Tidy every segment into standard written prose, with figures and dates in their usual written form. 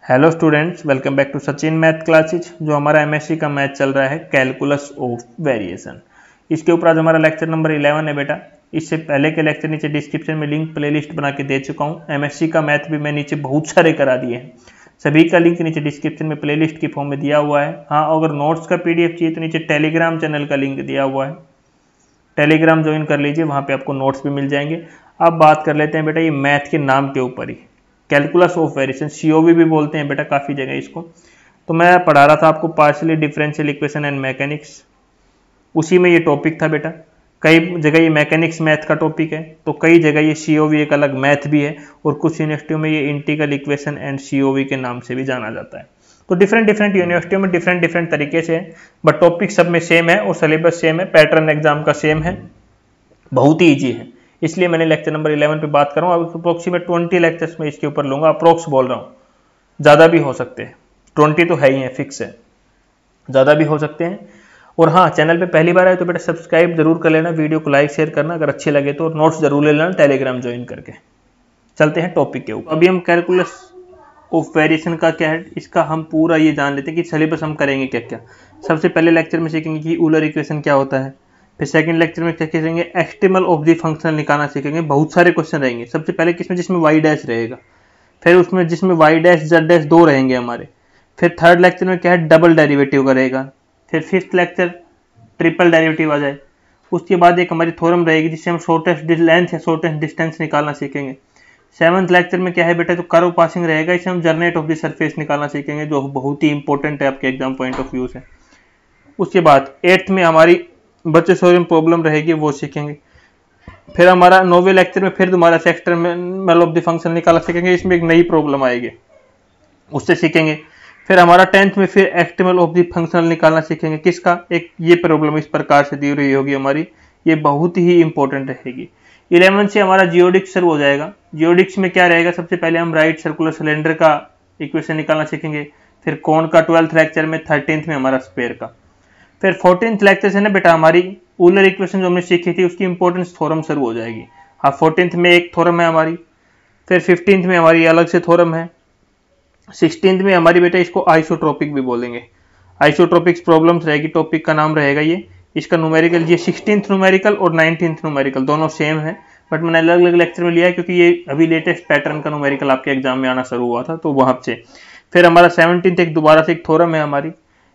Hello students, welcome back to Sachin math classes. जो हमारा MSc का मैथ चल रहा है कैलकुलस ऑफ वेरिएशन, इसके ऊपर आज हमारा लेक्चर नंबर 11 है बेटा। इससे पहले के लेक्चर नीचे डिस्क्रिप्शन में लिंक प्लेलिस्ट बना के दे चुका हूँ। एमएससी का मैथ भी मैं नीचे बहुत सारे करा दिए हैं, सभी का लिंक नीचे डिस्क्रिप्शन में प्लेलिस्ट की फॉर्म में दिया हुआ है। हाँ, अगर नोट्स का पीडीएफ चाहिए तो नीचे टेलीग्राम चैनल का लिंक दिया हुआ है, टेलीग्राम ज्वाइन कर लीजिए, वहाँ पे आपको नोट्स भी मिल जाएंगे। अब बात कर लेते हैं बेटा ये मैथ के नाम के ऊपर ही, कैलकुलस ऑफ वेरिएशन, सीओवी भी बोलते हैं बेटा काफ़ी जगह इसको। तो मैं पढ़ा रहा था आपको partially differential equation and mechanics, उसी में ये टॉपिक था बेटा। कई जगह ये मैकेनिक्स मैथ का टॉपिक है, तो कई जगह ये सीओवी एक अलग मैथ भी है, और कुछ यूनिवर्सिटियों में ये इंटीग्रल इक्वेशन एंड सीओवी के नाम से भी जाना जाता है। तो डिफरेंट डिफरेंट यूनिवर्सिटियों में डिफरेंट डिफरेंट तरीके से है, बट टॉपिक सब में सेम है और सिलेबस सेम है, पैटर्न एग्जाम का सेम है, बहुत ही ईजी है। इसलिए मैंने लेक्चर नंबर 11 पे बात कर रहा हूँ। अब अप्रोक्सीमेट 20 लेक्चर्स में इसके ऊपर लूंगा, अप्रोक्स बोल रहा हूँ, ज़्यादा भी हो सकते हैं, 20 तो है ही है, फिक्स है, ज़्यादा भी हो सकते हैं। और हाँ, चैनल पे पहली बार आए तो बेटा सब्सक्राइब जरूर कर लेना, वीडियो को लाइक शेयर करना अगर अच्छे लगे तो, नोट्स जरूर ले लेना टेलीग्राम ज्वाइन करके। चलते हैं टॉपिक के ऊपर। अभी हम कैलकुलस ऑफ वेरिएशन का क्या है, इसका हम पूरा ये जान लेते हैं कि सिलेबस हम करेंगे क्या क्या। सबसे पहले लेक्चर में सीखेंगे कि यूलर इक्वेशन क्या होता है, फिर सेकंड लेक्चर में क्या सीखेंगे, एक्सट्रीमल ऑफ द फंक्शन निकालना सीखेंगे। बहुत सारे क्वेश्चन रहेंगे, सबसे पहले किसमें, जिसमें वाई डैश रहेगा, फिर उसमें जिसमें वाई डैश जेड डैश दो रहेंगे हमारे, फिर थर्ड लेक्चर में क्या है, डबल डेरिवेटिव का रहेगा, फिर फिफ्थ लेक्चर ट्रिपल डेरिवेटिव आ जाए। उसके बाद एक हमारी थ्योरम रहेगी जिससे हम शॉर्टेस्ट लेंथ या शॉर्टेस्ट डिस्टेंस निकालना सीखेंगे। सेवंथ लेक्चर में क्या है बेटा, तो कर्व पासिंग रहेगा, इसे हम जर्नेट ऑफ द सरफेस निकालना सीखेंगे, जो बहुत ही इंपॉर्टेंट है आपके एग्जाम पॉइंट ऑफ व्यू से। उसके बाद एट्थ में हमारी बच्चे सोल्विंग प्रॉब्लम रहेगी, वो सीखेंगे। फिर हमारा नौवे लेक्चर में फिर दोबारा से एक्सट्रीमल ऑफ द फंक्शन निकालना सीखेंगे, इसमें एक नई प्रॉब्लम आएगी, उससे सीखेंगे। फिर हमारा 10th में फिर एक्सट्रीमल ऑफ द फंक्शनल निकालना सीखेंगे, किसका, एक ये प्रॉब्लम इस प्रकार से दी रही होगी हमारी, ये बहुत ही इंपॉर्टेंट रहेगी। 11 से हमारा जियोडिक्स शुरू हो जाएगा। जियोडिक्स में क्या रहेगा, सबसे पहले हम राइट सर्कुलर सिलेंडर का इक्वेशन निकालना सीखेंगे, फिर कोण का 12th लेक्चर में, 13th में हमारा स्क्वायर का। फिर 14th लेक्चर से ना बेटा हमारी यूलर इक्वेशन जो हमने सीखी थी उसकी इंपॉर्टेंस थ्योरम शुरू हो जाएगी। हाँ, 14th में एक थ्योरम है हमारी, फिर 15th में हमारी अलग से थ्योरम है, 16th में हमारी बेटा इसको आइसोट्रोपिक भी बोलेंगे, आइसोट्रोपिक्स प्रॉब्लम्स रहेगी, टॉपिक का नाम रहेगा ये। इसका न्यूमेरिकल, ये 16th न्यूमेरिकल और 19th न्यूमेरिकल दोनों सेम है, बट मैंने अलग अलग लेक्चर में लिया है क्योंकि ये अभी लेटेस्ट पैटर्न का न्यूमेरिकल आपके एग्जाम में आना शुरू हुआ था, तो वहां से। फिर हमारा 17th एक दोबारा से एक थ्योरम है हमारी।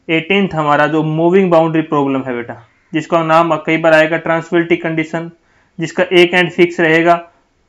18th हमारा जो मूविंग बाउंड्री प्रॉब्लम है बेटा, जिसका नाम कई बार आएगा ट्रांसविलिटी कंडीशन, जिसका एक एंड फिक्स रहेगा।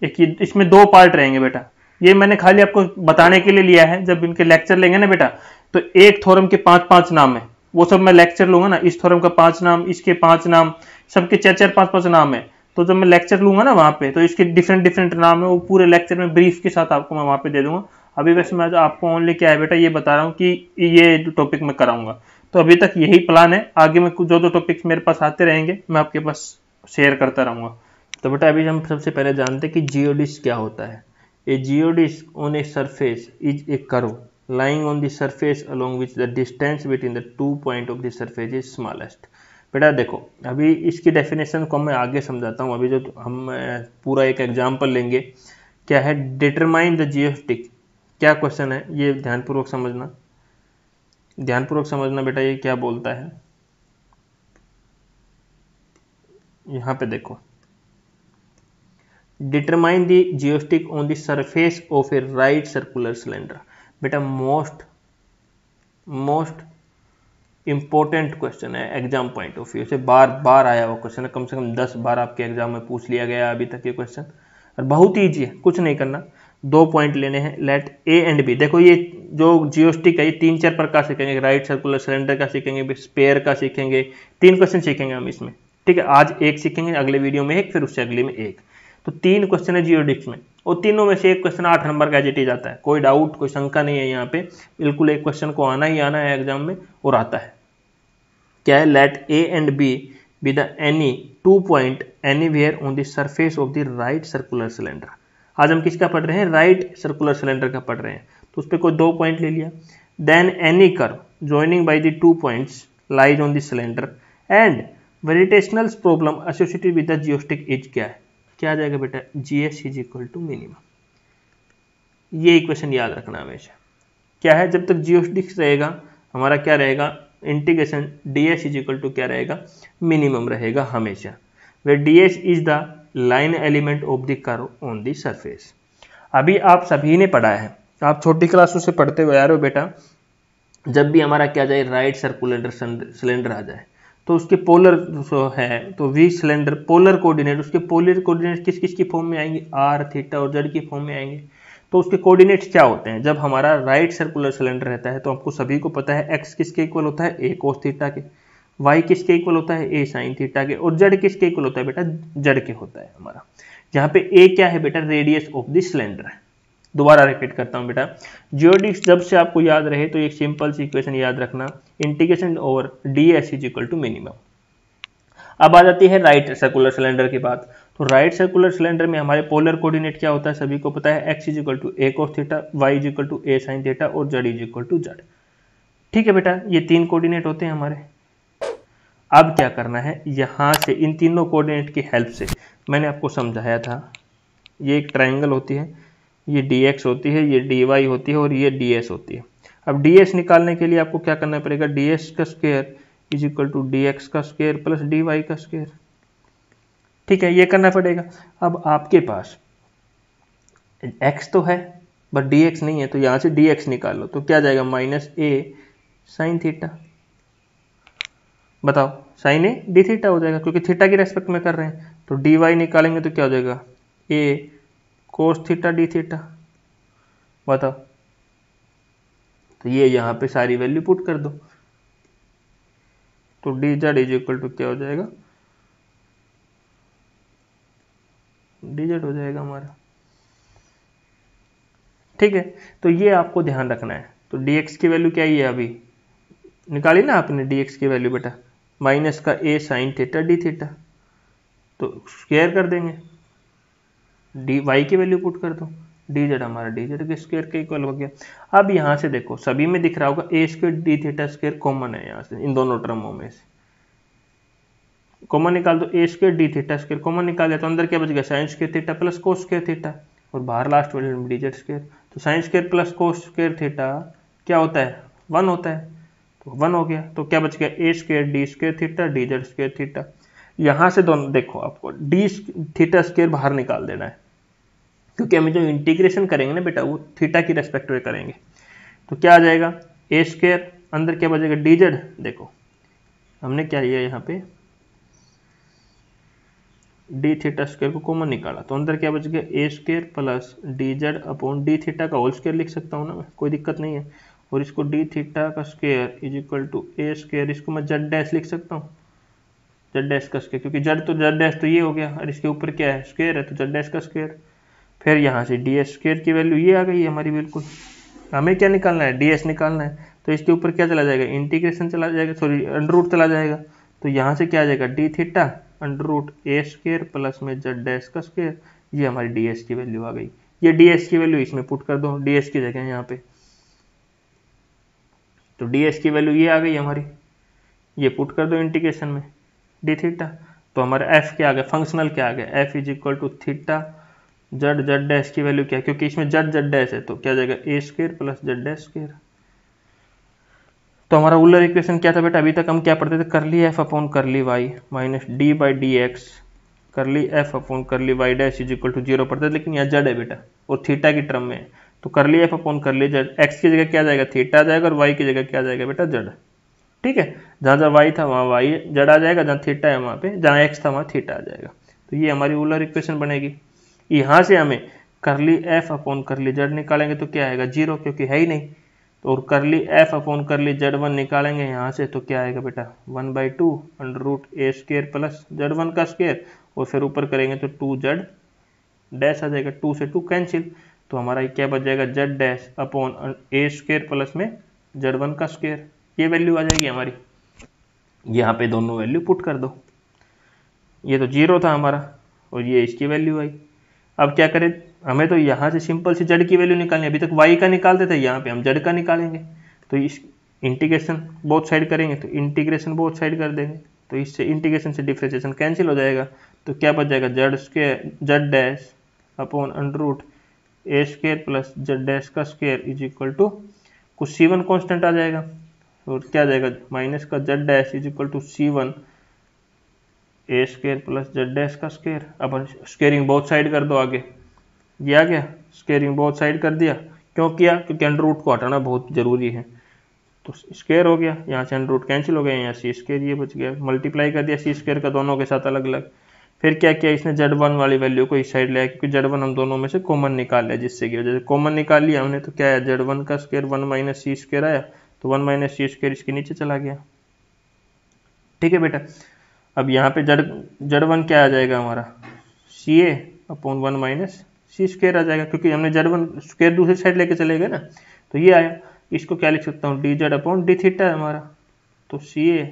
एक इसमें दो पार्ट रहेंगे बेटा, ये मैंने खाली आपको बताने के लिए लिया है, जब इनके लेक्चर लेंगे ना बेटा तो एक थ्योरम के 5-5 नाम है, वो सब मैं लेक्चर लूंगा ना, इस थ्योरम का 5 नाम, इसके 5 नाम, सबके 4-4 5-5 नाम है। तो जब मैं लेक्चर लूंगा ना वहां पे, तो इसके डिफरेंट डिफरेंट नाम है, वो पूरे लेक्चर में ब्रीफ के साथ आपको मैं वहां पे दे दूंगा। अभी वैसे मैं आपको ओनली क्या है बेटा ये बता रहा हूँ कि ये टॉपिक मैं कराऊंगा, तो अभी तक यही प्लान है। आगे में जो जो टॉपिक्स मेरे पास आते रहेंगे मैं आपके पास शेयर करता रहूंगा। तो बेटा अभी हम सबसे पहले जानते हैं कि जियोडिस्क क्या होता है। A geodisc on a surface is a curve lying on the surface along which the distance between the 2 points of the surface is smallest। बेटा देखो, अभी इसकी डेफिनेशन को मैं आगे समझाता हूँ, अभी जो हम पूरा एक एग्जाम्पल लेंगे। क्या है, डिटरमाइन द जियोस्टिक, क्या क्वेश्चन है ये ध्यानपूर्वक समझना, ध्यानपूर्वक समझना बेटा ये क्या बोलता है। यहाँ पे देखो, determine the geodesic on the surface of a right circular cylinder. बेटा मोस्ट इंपॉर्टेंट क्वेश्चन है एग्जाम पॉइंट ऑफ व्यू से, बार बार आया हुआ क्वेश्चन है, कम से कम 10 बार आपके एग्जाम में पूछ लिया गया अभी तक ये क्वेश्चन, और बहुत ईजी है, कुछ नहीं करना, 2 पॉइंट लेने हैं, लेट ए एंड बी। देखो ये जो जियोस्टिक है ये 3-4 प्रकार सीखेंगे, राइट सर्कुलर सिलेंडर का सीखेंगे, स्पेयर का सीखेंगे, 3 क्वेश्चन सीखेंगे हम इसमें, ठीक है। आज एक सीखेंगे, अगले वीडियो में एक, फिर उससे अगले में एक, तो 3 क्वेश्चन है जियोडिक्स में, और तीनों में से एक क्वेश्चन 8 नंबर का एज आता है, कोई डाउट कोई शंका नहीं है यहाँ पे, बिल्कुल एक क्वेश्चन को आना ही आना है एग्जाम में, और आता है। क्या है, let a and b be the any 2 point anywhere on the surface of the right circular cylinder. आज हम किसका पढ़ रहे हैं, राइट सर्कुलर सिलेंडर का पढ़ रहे हैं, तो उस पर कोई 2 पॉइंट ले लिया। Then any curve joining by the 2 points lies on the cylinder and gravitational problem associated with the geodesic is क्या है, क्या आ जाएगा बेटा, GS is equal to minimum. ये इक्वेशन याद रखना हमेशा, क्या है, जब तक जियोडिक्स रहेगा हमारा क्या रहेगा, integration ds is equal to क्या रहेगा, मिनिमम रहेगा हमेशा, where ds is the line element of the curve on the surface. अभी आप सभी ने पढ़ा है, आप छोटी क्लासों से पढ़ते हुए आ रहे हो बेटा, जब भी हमारा क्या जाए राइट सर्कुलर सिलेंडर आ जाए तो उसके पोलर जो है तो वी सिलेंडर पोलर कोऑर्डिनेट, उसके पोलर कोऑर्डिनेट किस किस की फॉर्म में आएंगे, आर थीटा और जेड की फॉर्म में आएंगे। तो उसके कोऑर्डिनेट्स क्या होते हैं, जब हमारा राइट सर्कुलर सिलेंडर रहता है तो आपको सभी को पता है एक्स किसके इक्वल होता है, ए कोस थीटा के, वाई किसके इक्वल होता है, ए साइन थीटा के, और जेड किसके इक्वल होता है बेटा, जेड के होता है हमारा। यहाँ पे ए क्या है बेटा, रेडियस ऑफ द सिलेंडर है। दोबारा रिपीट करता हूं बेटा, जियोडिक्स जब से आपको याद रहे तो एक सिंपल सी इक्वेशन याद रखना, integration over ds is equal to minimum. अब आ जाती है राइट सर्कुलर सिलेंडर की बात। तो राइट सर्कुलर सिलेंडर में हमारे पोलर कोऑर्डिनेट क्या होता है, सभी को पता है, x is equal to a cos theta, y is equal to a sine theta और z is equal to z। ठीक है बेटा, ये तीन कोऑर्डिनेट होते हैं हमारे। अब क्या करना है, यहां से इन तीनों कोऑर्डिनेट की हेल्प से मैंने आपको समझाया था, ये एक ट्राइंगल होती है, ये dx होती है, ये dy होती है और ये ds होती है। अब ds निकालने के लिए आपको क्या करना पड़ेगा, ds का square is equal to dx का स्क्वायर प्लस dy का स्क्वायर। ठीक है, ये करना पड़ेगा। अब आपके पास x तो है बट dx नहीं है, तो यहां से dx निकाल लो तो क्या जाएगा, माइनस a साइन थीटा। बताओ, साइन ए डी थीटा हो जाएगा क्योंकि थीटा की रेस्पेक्ट में कर रहे हैं। तो dy निकालेंगे तो क्या हो जाएगा, a cos theta D theta. बताओ, तो ये यहां पे सारी वैल्यू पुट कर दो, तो d z is equal to क्या हो जाएगा, डी जेड हो जाएगा हमारा। ठीक है, तो ये आपको ध्यान रखना है। तो dx की वैल्यू क्या ही है, अभी निकाली ना आपने dx की वैल्यू बेटा, माइनस का a sine theta D theta, तो स्क्वायर कर देंगे, डी वाई की वैल्यू पुट कर दो, डी जेड हमारा डी जेड के स्क्वायर के इक्वल हो गया। अब यहां से देखो, सभी में दिख रहा होगा a square d theta square common है, यहां से इन दोनों टर्मों में से कॉमन निकाल दो, a square d theta square common निकाल दिया तो अंदर क्या बच गया, sine square theta plus cos square theta, और बाहर लास्ट वैल्यू में डी जेड स्क्वायर। तो sine square plus cos square theta क्या होता है, 1 होता है, तो 1 हो गया। तो क्या बच गया, a square d square theta d z square theta. यहां से दोनों देखो, आपको डी थीटा स्क्वायर बाहर निकाल देना है क्योंकि हम जो इंटीग्रेशन करेंगे ना बेटा वो थीटा की रेस्पेक्ट में करेंगे। तो क्या आ जाएगा, ए स्क्वायर, अंदर क्या बचेगा, डी जेड। देखो हमने क्या लिया यहाँ पे, डी थीटा स्क्वायर को कॉमन निकाला तो अंदर क्या बच गया, a square plus d z upon d theta का होल स्क्वायर लिख सकता हूँ ना मैं, कोई दिक्कत नहीं है। और इसको डी थीटा का square is equal to a square, इसको मैं जेड डैश लिख सकता हूँ, जेड डैश का स्क्वायर, क्योंकि जेड डैश तो ये हो गया और इसके ऊपर क्या है, स्क्वायर है, तो जेड डैश का स्क्वायर। फिर यहाँ से डी एस स्क्वायर की वैल्यू ये आ गई है हमारी, बिल्कुल हमें क्या निकालना है, डी एस निकालना है। तो इसके ऊपर क्या चला जाएगा, इंटीग्रेशन चला जाएगा, सॉरी अंडर रूट चला जाएगा। तो यहाँ से क्या आ जाएगा, D theta under root a square plus में जेड डैश का स्क्वायर, ये हमारी डी एस की वैल्यू आ गई। ये डी एस की वैल्यू इसमें पुट कर दो, डी एस की जगह यहाँ पे, तो डी एस की वैल्यू ये आ गई हमारी, ये पुट कर दो इंटीग्रेशन में डी थीटा। तो हमारा एफ क्या आ गया, फंक्शनल क्या आ गया, f is equal to theta z z dash की वैल्यू क्या है, क्योंकि इसमें जेड जेड डैश है तो क्या आ जाएगा, a square plus z dash square. तो हमारा रूलर इक्वेशन क्या था बेटा, अभी तक हम क्या पढ़ते थे, curly f upon curly y minus d by d x curly f upon curly y dash is equal to 0 पढ़ते थे, लेकिन यहाँ जेड है बेटा और थीटा की टर्म में है। तो करली एफ अपॉन करली जेड, एक्स की जगह क्या आ जाएगा, थीटा आ जाएगा, और वाई की जगह क्या आ जाएगा बेटा, जेड। ठीक है, जहाँ जहाँ वाई था वहाँ वाई जेड आ जाएगा, जहाँ थीटा है वहाँ पे, जहाँ एक्स था वहाँ थीटा आ जाएगा। तो ये हमारी रूलर इक्वेशन बनेगी। यहाँ से हमें करली एफ अपॉन करली जेड निकालेंगे तो क्या आएगा, 0, क्योंकि है ही नहीं। तो और करली एफ अपॉन करली जेड 1 निकालेंगे यहाँ से तो क्या आएगा बेटा, 1/2 under root a square plus Z 1 का स्क्वायर, और फिर ऊपर करेंगे तो 2 जेड डैश आ जाएगा, 2 से 2 कैंसिल। तो हमारा क्या बच जाएगा, जेड डैश अपॉन ए स्क्वायर प्लस में जेड 1 का स्क्वायर, ये वैल्यू आ जाएगी हमारी। यहाँ पे दोनों वैल्यू पुट कर दो, ये तो 0 था हमारा और ये इसकी वैल्यू आई। अब क्या करें, हमें तो यहाँ से सिंपल सी जेड की वैल्यू निकालनी है, अभी तक वाई का निकालते थे, यहाँ पे हम जेड का निकालेंगे। तो इस इंटीग्रेशन बोथ साइड करेंगे तो इंटीग्रेशन बोथ साइड कर देंगे, तो इससे इंटीग्रेशन से डिफरेंशिएशन कैंसिल हो जाएगा। तो क्या बच जाएगा, z square z dash upon under root a square plus z dash का स्क्वायर इज इक्वल टू कुछ C1 कांस्टेंट आ जाएगा, और क्या आ जाएगा, माइनस का z dash is equal to C1 a square plus z dash का स्क्वायर। अब स्क्वेयरिंग बोथ साइड कर दो आगे, ये आ गया, स्क्वेयरिंग बोथ साइड कर दिया। क्यों किया, क्योंकि अंडर रूट को हटाना बहुत जरूरी है। तो स्क्वायर हो गया, यहाँ से अंडर रूट कैंसिल हो गया, यहाँ सी स्क्वायर ये बच गया, मल्टीप्लाई कर दिया सी स्क्वायर का दोनों के साथ अलग अलग। फिर क्या किया, इसने Z1 वाली वैल्यू को इस साइड लिया, क्योंकि Z1 हम दोनों में से कॉमन निकाल लिया, जिससे कि जैसे कॉमन निकाल लिया हमने तो क्या आया, Z1 का स्क्वायर 1 माइनस सी स्क्वायर आया, तो 1 माइनस सी स्क्वायर इसके नीचे चला गया। ठीक है बेटा, अब यहाँ पे Z1 क्या आ जाएगा हमारा, CA अपॉन 1 माइनस सी स्क्वायर आ जाएगा, क्योंकि हमने Z1 स्क्वायर दूसरी साइड लेके चले गए ना, तो ये आया। इसको क्या लिख सकता हूँ, dz अपॉन डी थीटा है हमारा, तो CA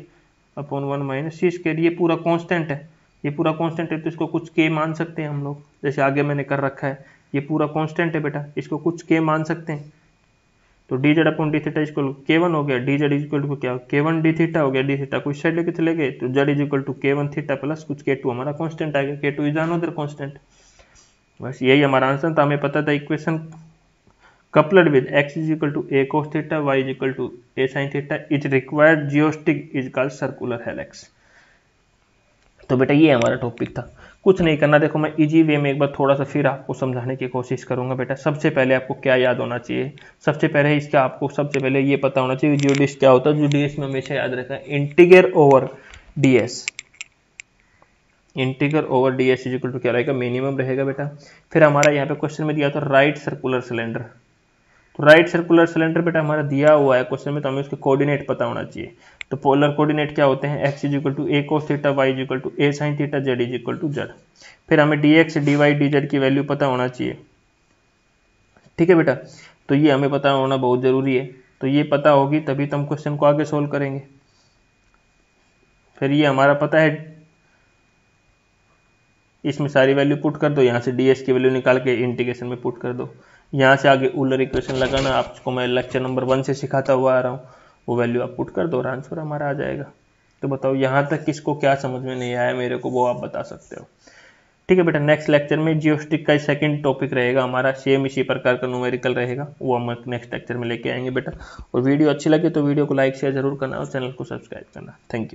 अपॉन 1 माइनस सी स्क्वायर, ये पूरा कांस्टेंट है, ये पूरा कांस्टेंट है, तो इसको कुछ k मान सकते हैं हम लोग, जैसे आगे मैंने कर रखा है, ये पूरा कांस्टेंट है बेटा, इसको कुछ k मान सकते हैं। तो dz upon d theta equal k1 हो गया, dz इक्वल टू क्या, k1 डी थीटा हो गया, डी थीटा को इस साइड लेके चले गए, तो z is equal to k1 theta plus कुछ k2 हमारा कांस्टेंट आ गया, k2 इज अनदर कांस्टेंट। बस यही हमारा आंसर था। हमें पता था equation coupled with x is equal to a cos theta, y is equal to a sin theta is required geostic is called circular helix। तो बेटा ये हमारा टॉपिक था, कुछ नहीं करना। देखो मैं इजी वे में एक बार थोड़ा सा फिर आपको समझाने की कोशिश करूंगा। बेटा सबसे पहले आपको क्या याद होना चाहिए, सबसे पहले इसका आपको सबसे पहले ये पता होना चाहिए जीओडिस क्या होता है। जीओडिस में हमेशा याद रखना integral over ds, integral over ds is equal to क्या रहेगा, मिनिमम रहेगा बेटा। फिर हमारा यहाँ पे क्वेश्चन में दिया था राइट सर्कुलर सिलेंडर, तो राइट सर्कुलर सिलेंडर बेटा हमारा दिया हुआ है क्वेश्चन में, तो हमें उसके कोऑर्डिनेट पता होना चाहिए। तो पोलर कोऑर्डिनेट क्या होते हैं, x is equal to a cos theta, y is equal to a sine theta, z is equal to z। फिर हमें dx dy dz की वैल्यू पता होना चाहिए। ठीक है बेटा, तो ये हमें पता होना बहुत जरूरी है, तो ये पता होगी तभी तो हम क्वेश्चन को आगे सोल्व करेंगे। फिर ये हमारा पता है, इसमें सारी वैल्यू पुट कर दो, यहाँ से ds की वैल्यू निकाल के इंटीग्रेशन में पुट कर दो। यहाँ से आगे ऊलर इक्वेशन लगाना आपको मैं लेक्चर नंबर 1 से सिखाता हुआ आ रहा हूँ, वो वैल्यू आप पुट कर दो और आंसर हमारा आ जाएगा। तो बताओ यहाँ तक किसको क्या समझ में नहीं आया मेरे को, वो आप बता सकते हो। ठीक है बेटा, नेक्स्ट लेक्चर में जियोस्टिक का सेकंड टॉपिक रहेगा हमारा, सेम इसी प्रकार का न्यूमेरिकल रहेगा, वो हम नेक्स्ट लेक्चर में लेके आएंगे बेटा। और वीडियो अच्छी लगे तो वीडियो को लाइक शेयर जरूर करना और चैनल को सब्सक्राइब करना। Thank you.